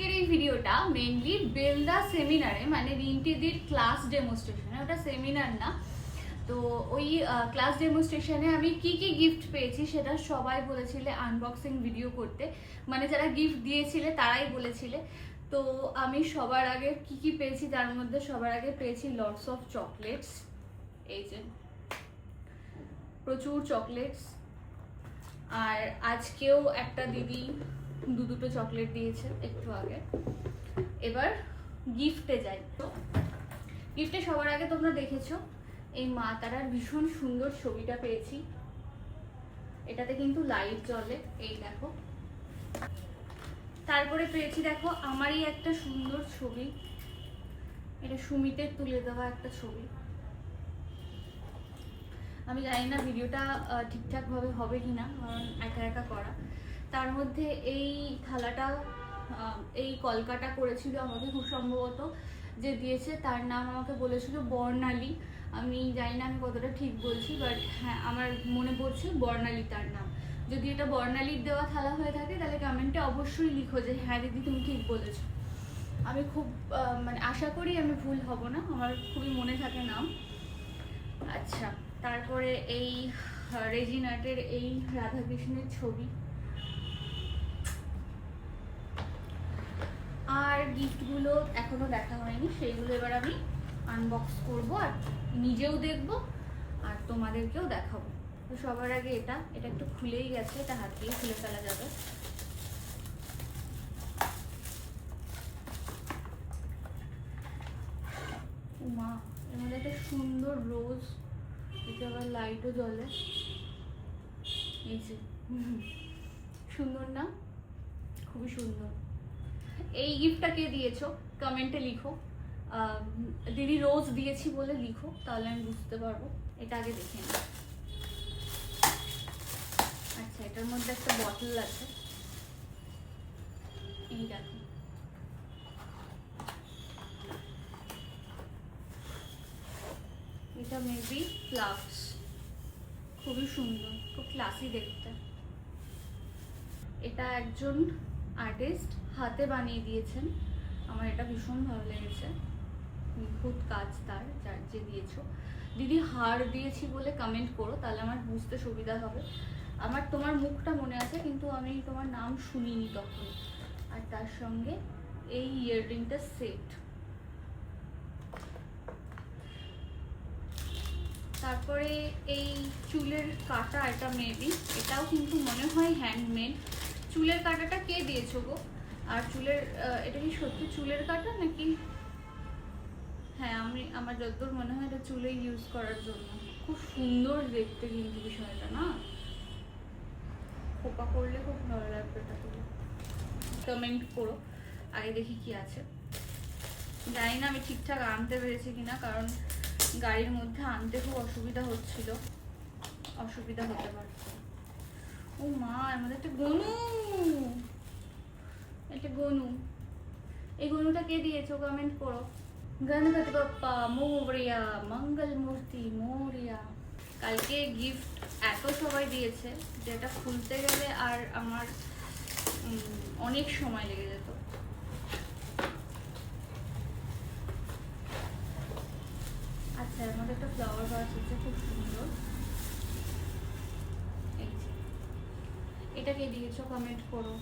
আজকের এই ভিডিওটা মেইনলি বেলদা সেমিনারে মানে রিন্টিদির ক্লাস ডেমোস্ট্রেশনে, ওটা সেমিনার না, তো ওই ক্লাস ডেমোস্ট্রেশনে আমি কি কি গিফট পেয়েছি সেটা সবাই বলেছিলে আনবক্সিং ভিডিও করতে, মানে যারা গিফট দিয়েছিলে তারাই বলেছিলে। তো আমি সবার আগে কি কি পেয়েছি তার মধ্যে সবার আগে পেয়েছি লটস অফ চকলেটস, এই যে প্রচুর চকলেটস। আর আজকেও একটা দিদি দুটো চকলেট দিয়েছে একটু আগে। এবার গিফটে যাই। তো গিফটে সবার আগে তোমরা দেখেছো এই মা তারার ভীষণ সুন্দর ছবিটা পেয়েছি, এটাতে কিন্তু লাইট জ্বলে, এই দেখো। তারপরে পেয়েছি দেখো আমারই একটা সুন্দর ছবি, এটা সুমিতের তুলে দেওয়া একটা ছবি। আমি জানি না ভিডিওটা ঠিকঠাক ভাবে হবে কিনা, কারণ একা একা করা। তার মধ্যে এই থালাটা এই কলকাটা করেছিল আমাকে, খুব সম্ভবত যে দিয়েছে তার নাম আমাকে বলেছিল বর্ণালী। আমি জানি না আমি কতটা ঠিক বলছি, বাট হ্যাঁ আমার মনে পড়ছে বর্ণালী তার নাম। যদি এটা বর্ণালীর দেওয়া থালা হয়ে থাকে তাহলে কমেন্টে অবশ্যই লিখো যে হ্যাঁ দিদি তুমি ঠিক বলেছো। আমি খুব মানে আশা করি আমি ভুল হব না, আমার খুবই মনে থাকে নাম। আচ্ছা, তারপরে এই রেজিনাটের এই রাধাকৃষ্ণের ছবি। আর গিফটগুলো এখনো দেখা হয়নি, সেইগুলো এবার আমি আনবক্স করব আর নিজেও দেখব আর তোমাদেরকেও দেখাবো। তো সবার আগে এটা একটু খুলেই গেছে, এটা হাত দিয়ে খুলে ফেলা যাবে। মা এর মধ্যে একটা সুন্দর রোজ, এটা আবার লাইটও জ্বলে, এই যে সুন্দর না? খুবই সুন্দর। এই গিফটটা কে দিয়েছো কমেন্টে লিখো। দিদি রোজ দিয়েছি বলে লিখো, তাহলে আমি বুঝতে পারবো। এটা আগে দেখে নিই। আচ্ছা, এটার মধ্যে একটা বটল আছে, এই দেখো। এটা মেবি ফ্লাক্স, খুবই সুন্দর, খুব ক্লাসি দেখতে। এটা একজন আর্টিস্ট হাতে বানিয়ে দিয়েছেন, আমার এটা ভীষণ ভালো লেগেছে, নিখুঁত কাজ তার, যার যে দিয়েছো। দিদি হার দিয়েছি বলে কমেন্ট করো, তাহলে আমার বুঝতে সুবিধা হবে। আমার তোমার মুখটা মনে আছে কিন্তু আমি তোমার নাম শুনিনি তখন। আর তার সঙ্গে এই ইয়াররিংটা সেট। তারপরে এই চুলের কাটা, এটা মেবি এটাও কিন্তু মনে হয় হ্যান্ডমেড। চুলের কাটাটা কে দিয়েছো গো? আর চুলের এটা কি সত্যি চুলের কাটা নাকি? হ্যাঁ, আমার যতদূর মনে হয় এটা চুলে ইউজ করার জন্য। খুব সুন্দর দেখতে কিন্তু বিষয়টা না, খোপা করলে খুব ভালো লাগবে। এটা তুমি কমেন্ট করো, আগে দেখি কি আছে। জানি না আমি ঠিকঠাক আনতে পেরেছি কিনা, কারণ গাড়ির মধ্যে আনতে খুব অসুবিধা হচ্ছিল, অসুবিধা হতে পারত। ও মা, এর মধ্যে একটা গনু, একটা গনু। এই গনুটা কে দিয়েছো কমেন্ট করো। গণপতি বাপ্পা মোরিয়া, মঙ্গল মূর্তি মোরিয়া। কালকে গিফট এত সবাই দিয়েছে যেটা খুলতে গেলে আর আমার অনেক সময় লেগে যেত। আচ্ছা, এর মধ্যে একটা ফ্লাওয়ার ভাস হচ্ছে, খুব সুন্দর। এই যে এটা কে দিয়েছো কমেন্ট করো,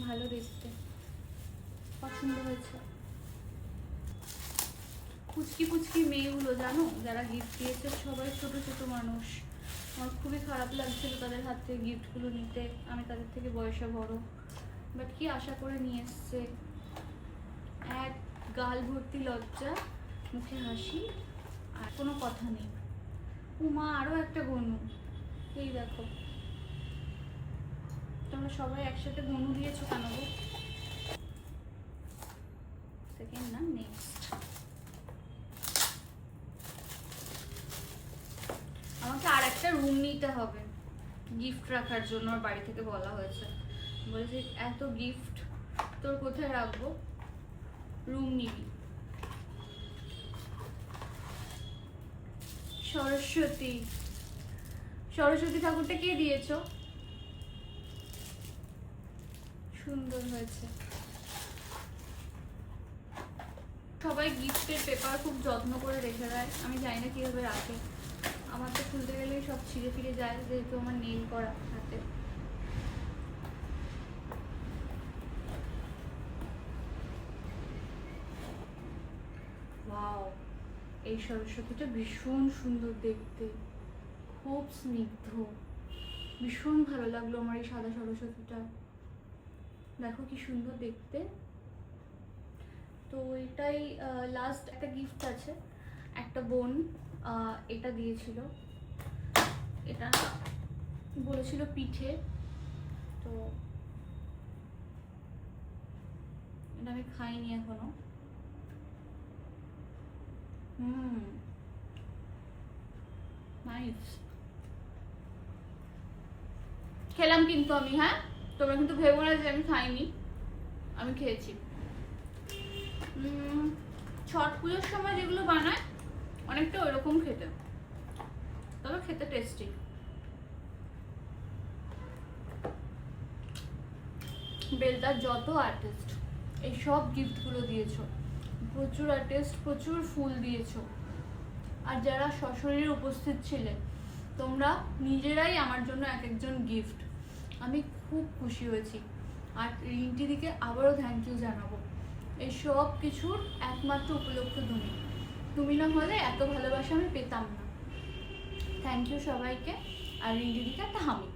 ভালো দেখতে, পছন্দ হয়েছে। পুচকি পুচকি মেয়েগুলো জানো যারা গিফট দিয়েছে সবাই ছোট ছোট মানুষ। আমার খুবই খারাপ লাগছিল তাদের হাত থেকে গিফটগুলো নিতে, আমি তাদের থেকে বয়সে বড়, বাট কি আশা করে নিয়ে এসছে। এক গাল ভর্তি লজ্জা, মুখে হাসি, আর কোনো কথা নেই। উমা, আরো একটা গনু, এই দেখো। তোমরা সবাই একসাথে গনু দিয়েছো কেন গো? সেকেন্ড না, নেক্সট। আমাকে আর একটা রুম নিতে হবে গিফট রাখার জন্য, আর বাড়ি থেকে বলা হয়েছে, বলেছে এত গিফট তোর কোথায় রাখবো, রুম নিবি। সরস্বতী, সরস্বতী ঠাকুরটা কে দিয়েছো? সুন্দর হয়েছে। সবাই গিফটের পেপার খুব যত্ন করে রেখে দেয়, আমি জানি না কিভাবে রাখে। আমার তো খুলতে গেলেই সব ছিঁড়ে ফিরে যায়, যেহেতু আমার নেল করা হাতে। ওয়াও, এই সরস্বতীটা ভীষণ সুন্দর দেখতে, খুব স্নিগ্ধ, ভীষণ ভালো লাগলো আমার এই সাদা সরস্বতীটা। দেখো কি সুন্দর দেখতে। তো এটাই লাস্ট একটা গিফট আছে, একটা বোন এটা দিয়েছিল, এটা বলেছিল পিঠে, তো এটা আমি খাইনি এখনো। নাইস, খেলাম কিন্তু আমি, হ্যাঁ তোমরা কিন্তু ভেবো না যে আমি খাইনি, আমি খেয়েছি। ছট পুজোর সময় যেগুলো বানায় অনেকটা ওইরকম খেতে, তবে খেতে টেস্টি। বেলদার যত আর্টিস্ট এই সব গিফটগুলো দিয়েছো, প্রচুর আর্টিস্ট প্রচুর ফুল দিয়েছো, আর যারা সশরীরে উপস্থিত ছিলে তোমরা নিজেরাই আমার জন্য এক একজন গিফট, আমি খুব খুশি হয়েছি। আর রিন্টিদিকে আবারও থ্যাংক ইউ জানাবো, এই সব কিছুর একমাত্র উপলক্ষ তুমি, তুমি না হলে এত ভালোবাসা আমি পেতাম না। থ্যাংক ইউ সবাইকে, আর রিন্টিদিকে একটা হামি।